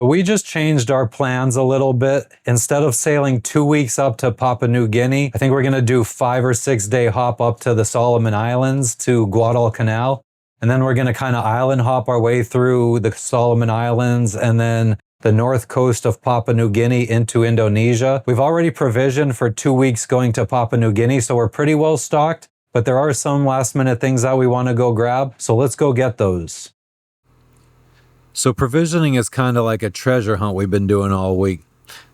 We just changed our plans a little bit. Instead of sailing 2 weeks up to Papua New Guinea, I think we're going to do 5 or 6 day hop up to the Solomon Islands to Guadalcanal. And then we're going to kind of island hop our way through the Solomon Islands and then the north coast of Papua New Guinea into Indonesia. We've already provisioned for 2 weeks going to Papua New Guinea, so we're pretty well stocked, but there are some last minute things that we want to go grab. So let's go get those. So provisioning is kind of like a treasure hunt we've been doing all week.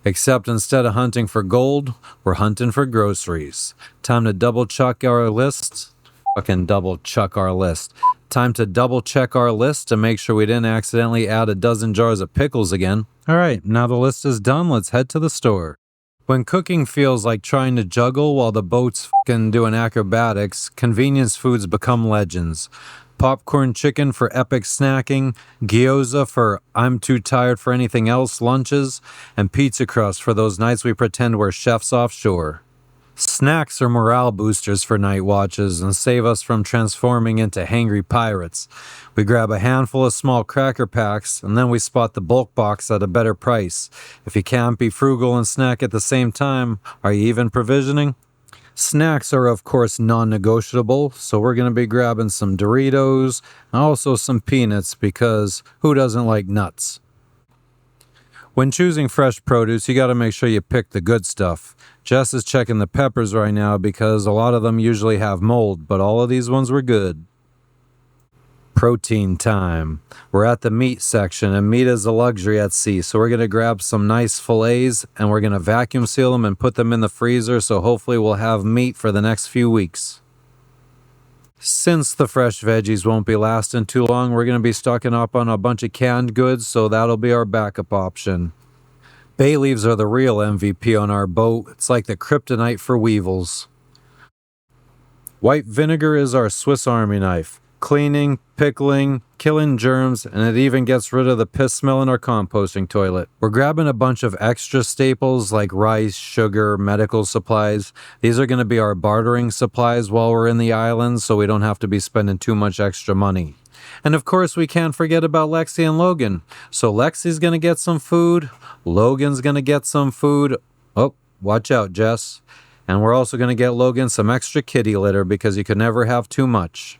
Except instead of hunting for gold, we're hunting for groceries. Time to double check our list. Fucking double check our list. Time to double check our list to make sure we didn't accidentally add a dozen jars of pickles again. Alright, now the list is done, let's head to the store. When cooking feels like trying to juggle while the boat's fucking doing acrobatics, convenience foods become legends. Popcorn chicken for epic snacking, gyoza for I'm too tired for anything else lunches, and pizza crust for those nights we pretend we're chefs offshore. Snacks are morale boosters for night watches and save us from transforming into hangry pirates. We grab a handful of small cracker packs and then we spot the bulk box at a better price. If you can't be frugal and snack at the same time, are you even provisioning? Snacks are of course non-negotiable, so we're going to be grabbing some Doritos and also some peanuts because who doesn't like nuts? When choosing fresh produce, you got to make sure you pick the good stuff. Jess is checking the peppers right now because a lot of them usually have mold, but all of these ones were good. Protein time. We're at the meat section, and meat is a luxury at sea, so we're going to grab some nice fillets, and we're going to vacuum seal them and put them in the freezer, so hopefully we'll have meat for the next few weeks. Since the fresh veggies won't be lasting too long, we're going to be stocking up on a bunch of canned goods, so that'll be our backup option. Bay leaves are the real MVP on our boat. It's like the kryptonite for weevils. White vinegar is our Swiss Army knife. Cleaning, pickling, killing germs, and it even gets rid of the piss smell in our composting toilet. We're grabbing a bunch of extra staples like rice, sugar, medical supplies. These are going to be our bartering supplies while we're in the islands, so we don't have to be spending too much extra money. And of course, we can't forget about Lexi and Logan. So Lexi's going to get some food, Logan's going to get some food. Oh, watch out, Jess. And we're also going to get Logan some extra kitty litter because you can never have too much.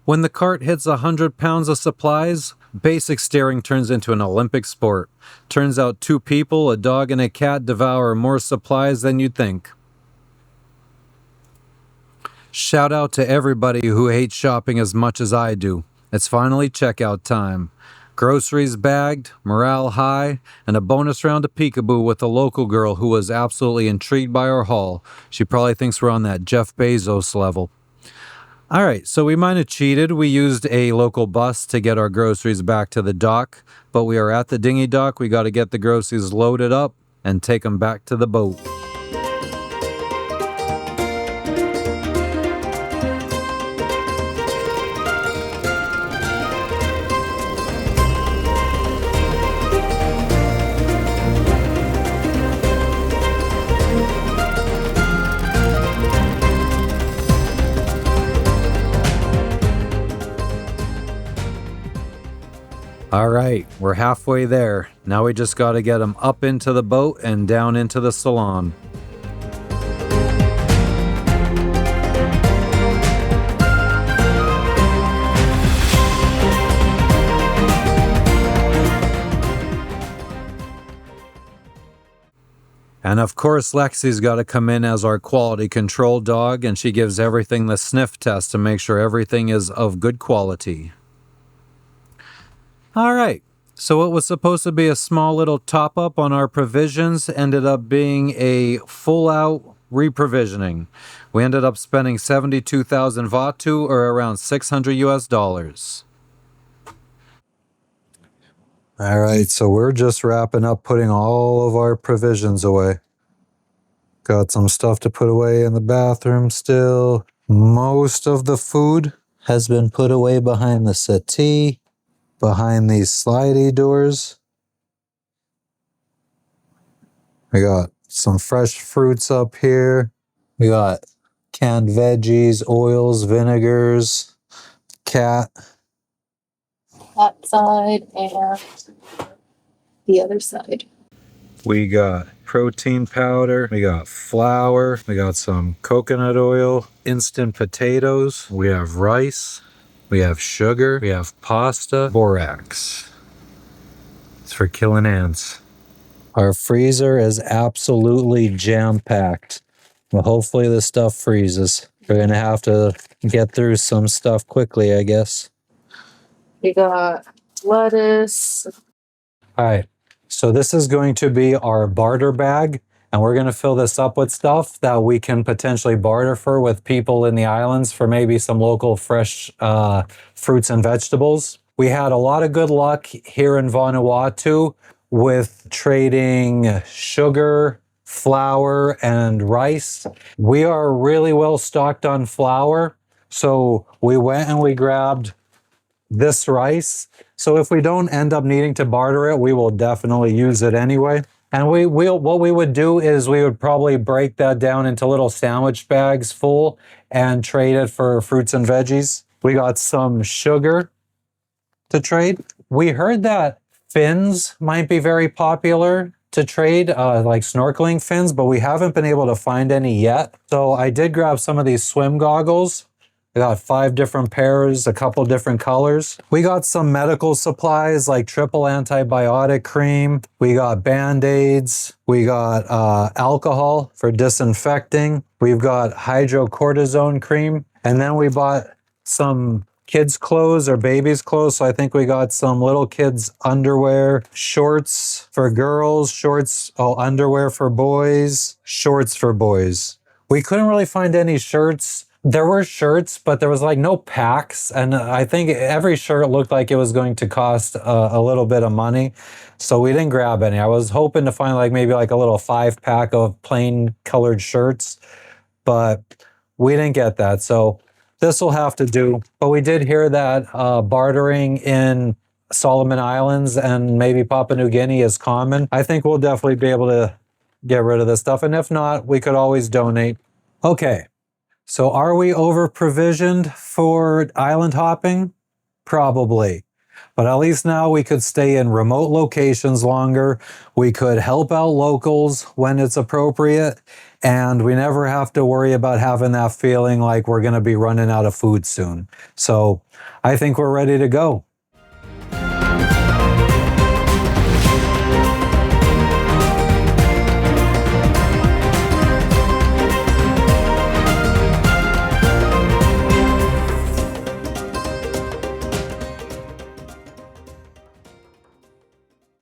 When the cart hits 100 pounds of supplies, basic steering turns into an Olympic sport. Turns out 2 people, a dog and a cat, devour more supplies than you'd think. Shout out to everybody who hates shopping as much as I do. It's finally checkout time. Groceries bagged, morale high, and a bonus round of peekaboo with a local girl who was absolutely intrigued by our haul. She probably thinks we're on that Jeff Bezos level. Alright, so we might have cheated. We used a local bus to get our groceries back to the dock, but we are at the dinghy dock. We got to get the groceries loaded up and take them back to the boat. Alright, we're halfway there. Now we just gotta get them up into the boat and down into the salon. And of course, Lexi's got to come in as our quality control dog, and she gives everything the sniff test to make sure everything is of good quality. Alright, so what was supposed to be a small little top-up on our provisions ended up being a full-out reprovisioning. We ended up spending 72,000 Vatu, or around $600 US. Alright, so we're just wrapping up putting all of our provisions away. Got some stuff to put away in the bathroom still. Most of the food has been put away behind the settee, behind these slidey doors. We got some fresh fruits up here. We got canned veggies, oils, vinegars, cat. that side and the other side. We got protein powder, we got flour, we got some coconut oil, instant potatoes, we have rice, we have sugar, we have pasta, borax. It's for killing ants. Our freezer is absolutely jam-packed. Well, hopefully this stuff freezes. We're gonna have to get through some stuff quickly, I guess. We got lettuce. All right, so this is going to be our barter bag, and we're going to fill this up with stuff that we can potentially barter for with people in the islands for maybe some local fresh fruits and vegetables. We had a lot of good luck here in Vanuatu with trading sugar, flour, and rice. We are really well stocked on flour, so we went and we grabbed this rice. So if we don't end up needing to barter it, we will definitely use it anyway. And what we would do is we would probably break that down into little sandwich bags full and trade it for fruits and veggies. We got some sugar to trade. We heard that fins might be very popular to trade, like snorkeling fins, but we haven't been able to find any yet. So I did grab some of these swim goggles. I got 5 different pairs, a couple different colors. We got some medical supplies like triple antibiotic cream. We got Band-Aids. We got alcohol for disinfecting. We've got hydrocortisone cream. And then we bought some kids' clothes or babies' clothes. So I think we got some little kids' underwear, shorts for girls, underwear for boys, shorts for boys. We couldn't really find any shirts. There were shirts, but there was like no packs. And I think every shirt looked like it was going to cost a little bit of money. So we didn't grab any. I was hoping to find like maybe like a little 5-pack of plain colored shirts, but we didn't get that. So this will have to do. But we did hear that bartering in Solomon Islands and maybe Papua New Guinea is common. I think we'll definitely be able to get rid of this stuff. And if not, we could always donate. Okay. So are we over provisioned for island hopping? Probably. But at least now we could stay in remote locations longer. We could help out locals when it's appropriate. And we never have to worry about having that feeling like we're going to be running out of food soon. So I think we're ready to go.